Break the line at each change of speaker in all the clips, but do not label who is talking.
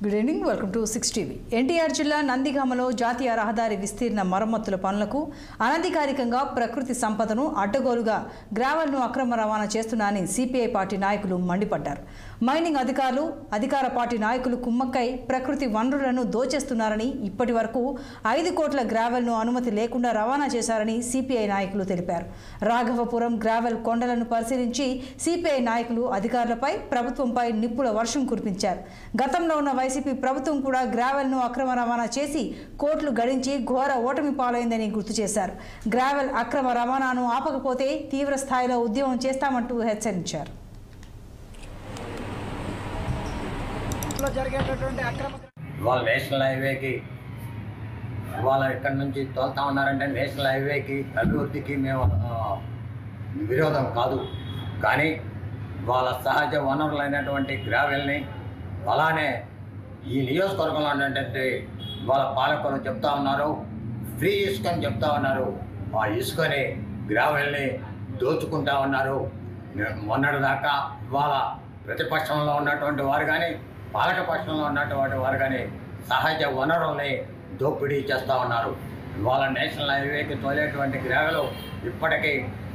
Good evening, welcome to 6 TV. NTR జిల్లా నందిగామలో జాతీయ రహదారి విస్తీర్ణ మరమ్మతుల పనులకు అనధికారికంగా ప్రకృతి సంపదను అడ్డగోలుగా గ్రావెల్ను అక్రమ రవాణా చేస్తున్నారని సిపిఐ పార్టీ నాయకులు మండిపడ్డారు. మైనింగ్ అధికారులు, అధికార పార్టీ నాయకులు కుమ్మక్కై ప్రకృతి వనరులను దోచేస్తున్నారని, ఇప్పటి వరకు 5 కోట్ల గ్రావెల్ను అనుమతి లేకుండా రవాణా చేశారని సిపిఐ నాయకులు తెలిపారు. రాఘవపురం గ్రావెల్ కొండలను పరిశీలించి సిపిఐ నాయకులు అధికారులపై, ప్రభుత్వంపై నిప్పుల వర్షం కురిపించారు. గతంలో ఉన్న వైసీపీ ప్రభుత్వం కూడా గ్రావెల్ను అక్రమ రవాణా చేసి కోట్లు గడించి ఘోర ఓటమి పాలైందని గుర్తు చేశారు. గ్రావెల్ అక్రమ రవాణాను ఆపకపోతే తీవ్ర స్థాయిలో ఉద్యమం చేస్తామంటూ హెచ్చరించారు.
ఇవాళ నేషనల్ హైవేకి ఇవాళ ఇక్కడ నుంచి తోలుతా ఉన్నారంటే నేషనల్ హైవేకి అభివృద్ధికి మేము విరోధం కాదు, కానీ వాళ్ళ సహజ వనరులైనటువంటి గ్రావెల్ని అలానే ఈ నియోజకవర్గంలో ఏంటంటే వాళ్ళ పాలకులు చెప్తా ఉన్నారు, ఫ్రీ ఇసుక అని చెప్తా ఉన్నారు. ఆ ఇసుకని గ్రావెల్ని దోచుకుంటా ఉన్నారు. మొన్నటిదాకా ఇవాళ ప్రతిపక్షంలో ఉన్నటువంటి వారు కానీ, పాలకపక్షంలో ఉన్నటువంటి వారు కానీ సహజ వనరుల్ని దోపిడీ చేస్తూ ఉన్నారు. ఇవాళ నేషనల్ హైవేకి తోలేటువంటి గ్రావెలు ఇప్పటికీ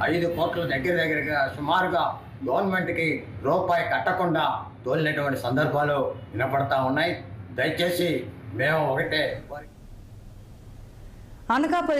5 కోట్ల దగ్గరగా సుమారుగా గవర్నమెంట్కి రూపాయి కట్టకుండా తోలినటువంటి సందర్భాలు వినపడతా ఉన్నాయి. దయచేసి మేము ఒకటే